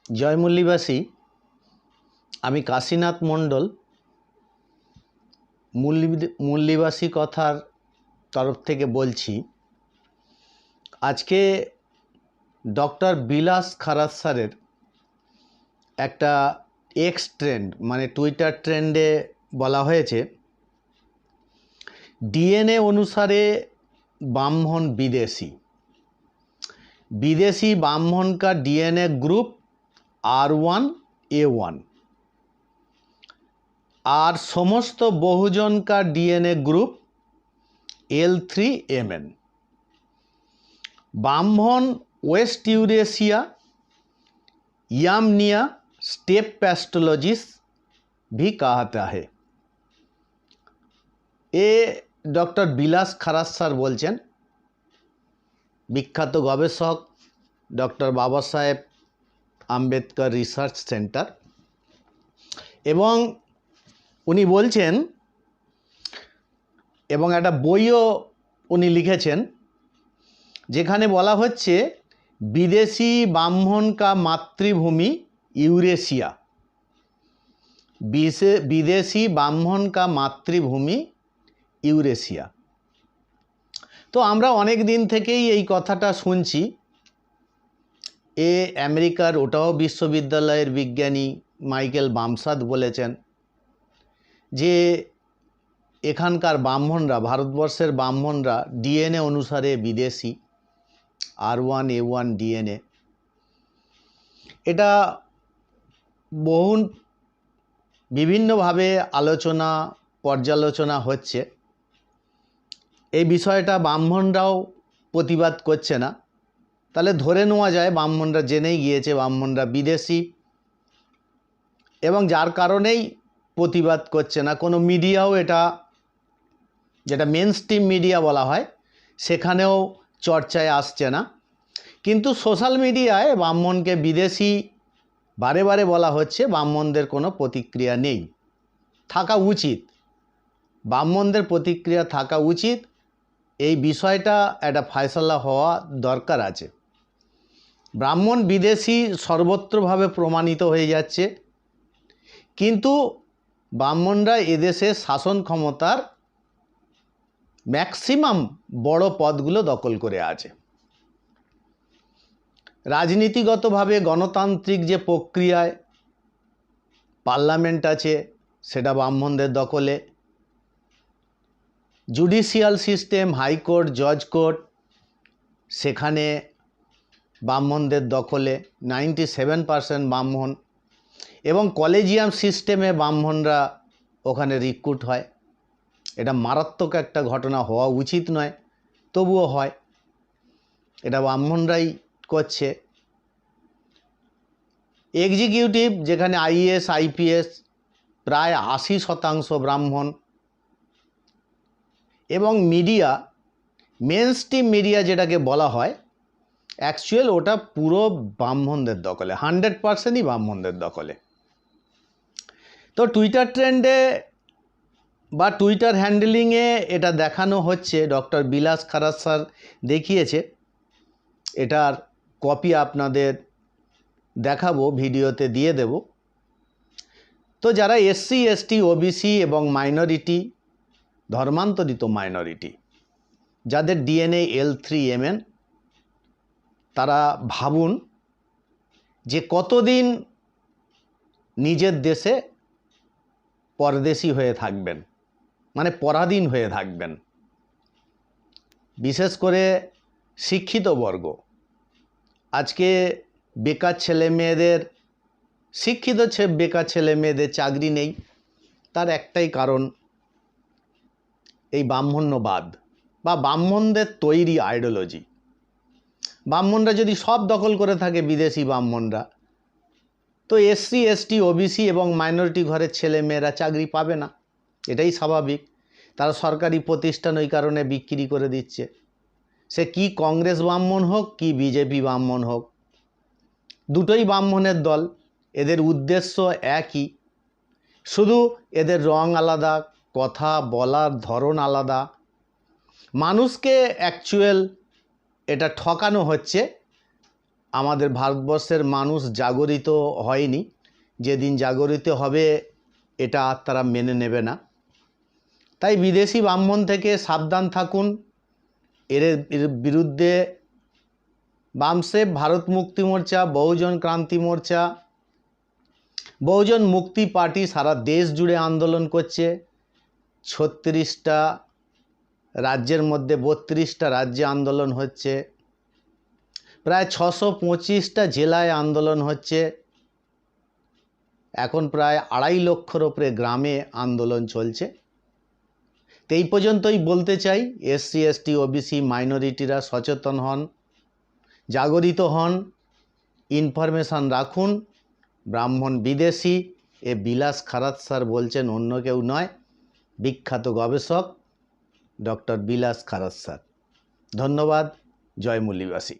জয়মল্লীবাসী, আমি কাশীনাথ মণ্ডল মুল্লিবাসী কথার তরফ থেকে বলছি। আজকে ডক্টর বিলাস খারাত স্যারের একটা এক্স ট্রেন্ড মানে টুইটার ট্রেন্ডে বলা হয়েছে ডিএনএ অনুসারে ब्राह्मण विदेशी ब्राह्मण का डीएनए ग्रुप R1A1 और समस्त बहुजन का डीएनए ग्रुप L3MN। ब्राह्मण वेस्ट यूरेशिया यामनिया स्टेप पैस्टोलॉजिस भी कहता है। ये डॉक्टर বিলাস খারাত স্যার বলছেন, বিখ্যাত গবেষক ডক্টর বাবা সাহেব আম্বেদকর রিসার্চ সেন্টার, এবং উনি বলছেন এবং একটা বইও উনি লিখেছেন যেখানে বলা হচ্ছে বিদেশি ব্রাহ্মণ কা মাতৃভূমি ইউরেশিয়া, বিদেশি ব্রাহ্মণ কা মাতৃভূমি ইউরেশিয়া। তো আমরা অনেক দিন থেকেই এই কথাটা শুনছি। এ আমেরিকার ওটাও বিশ্ববিদ্যালয়ের বিজ্ঞানী মাইকেল বামসাদ বলেছেন যে এখানকার ব্রাহ্মণরা, ভারতবর্ষের ব্রাহ্মণরা ডিএনএ অনুসারে বিদেশি R1A1 ডিএনএ। এটা বহু বিভিন্নভাবে আলোচনা পর্যালোচনা হচ্ছে। এই বিষয়টা ব্রাহ্মণরাও প্রতিবাদ করছে না, তাহলে ধরে নেওয়া যায় ব্রাহ্মণরা জেনেই গিয়েছে ব্রাহ্মণরা বিদেশি, এবং যার কারণেই প্রতিবাদ করছে না। কোনো মিডিয়াও এটা, যেটা মেন স্ট্রিম মিডিয়া বলা হয়, সেখানেও চর্চায় আসছে না। কিন্তু সোশ্যাল মিডিয়ায় ব্রাহ্মণকে বিদেশি বারে বারে বলা হচ্ছে। ব্রাহ্মণদের কোনো প্রতিক্রিয়া নেই, থাকা উচিত, ব্রাহ্মণদের প্রতিক্রিয়া থাকা উচিত। এই বিষয়টা একটা ফয়সালা হওয়া দরকার আছে। ব্রাহ্মণ বিদেশি সর্বত্রভাবে প্রমাণিত হয়ে যাচ্ছে, কিন্তু ব্রাহ্মণরা এদেশে শাসন ক্ষমতার ম্যাক্সিমাম বড় পদগুলো দখল করে আছে। রাজনীতিগতভাবে গণতান্ত্রিক যে প্রক্রিয়ায় পার্লামেন্ট আছে সেটা ব্রাহ্মণদের দখলে, জুডিশিয়াল সিস্টেম, হাইকোর্ট, জজ কোর্ট, সেখানে ব্রাহ্মণদের দখলে 97% ব্রাহ্মণ, এবং কলেজিয়াম সিস্টেমে ব্রাহ্মণরা ওখানে রিক্রুট হয়। এটা মারাত্মক একটা ঘটনা, হওয়া উচিত নয়, তবুও হয়। এটা ব্রাহ্মণরাই করছে। এক্সিকিউটিভ যেখানে IAS IPS প্রায় 80% ব্রাহ্মণ, এবং মিডিয়া, মেন স্ট্রিম মিডিয়া যেটাকে বলা হয়, অ্যাকচুয়াল ওটা পুরো ব্রাহ্মণদের দখলে, 100%ই ব্রাহ্মণদের দখলে। তো টুইটার ট্রেন্ডে বা টুইটার হ্যান্ডেলিংয়ে এটা দেখানো হচ্ছে। ডক্টর বিলাস খারাত স্যার দেখিয়েছে, এটার কপি আপনাদের দেখাবো, ভিডিওতে দিয়ে দেব। তো যারা SC ST OBC এবং মাইনরিটি, ধর্মান্তরিত মাইনরিটি, যাদের DNA L3MN, তারা ভাবুন যে কতদিন নিজের দেশে পরদেশী হয়ে থাকবেন, মানে পরাধীন হয়ে থাকবেন। বিশেষ করে শিক্ষিত বর্গ আজকে বেকার ছেলে মেয়েদের, শিক্ষিত বেকার ছেলে মেয়েদের চাকরি নেই। তার একটাই কারণ, এই ব্রাহ্মণ্যবাদ বা ব্রাহ্মণদের তৈরি আইডিওলজি। ব্রাহ্মণরা যদি সব দখল করে থাকে, বিদেশি ব্রাহ্মণরা, তো SC ST OBC এবং মাইনরিটি ঘরের ছেলে মেয়েরা চাকরি পাবে না। এটাই স্বাভাবিক। তারা সরকারি প্রতিষ্ঠান ওই কারণে বিক্রি করে দিচ্ছে। সে কি কংগ্রেস ব্রাহ্মণ হোক কি বিজেপি ব্রাহ্মণ হোক, দুটোই ব্রাহ্মণের দল, এদের উদ্দেশ্য একই, শুধু এদের রং আলাদা, কথা বলার ধরন আলাদা। মানুষকে অ্যাকচুয়াল এটা ঠকানো হচ্ছে আমাদের ভারতবর্ষের মানুষ জাগরিত হয়নি। যেদিন জাগরিত হবে এটা আর তারা মেনে নেবে না। তাই বিদেশি ব্রাহ্মণ থেকে সাবধান থাকুন। এর বিরুদ্ধে বামসেফ, ভারত মুক্তি মোর্চা, বহুজন ক্রান্তি মোর্চা, বহুজন মুক্তি পার্টি সারা দেশ জুড়ে আন্দোলন করছে। 36টা রাজ্যের মধ্যে 32টা রাজ্যে আন্দোলন হচ্ছে। প্রায় 625টা জেলায় আন্দোলন হচ্ছে। এখন প্রায় 2.5 লক্ষর ওপরে গ্রামে আন্দোলন চলছে। তো এই পর্যন্তই বলতে চাই, এসসি এসটি ওবিসি মাইনরিটিরা সচেতন হন, জাগরিত হন, ইনফরমেশান রাখুন। ব্রাহ্মণ বিদেশি, এ বিলাস খারাত স্যার বলছেন, অন্য কেউ নয়, বিখ্যাত গবেষক ডক্টর বিলাস খারাত স্যার। ধন্যবাদ। জয় মুল্লিবাসী।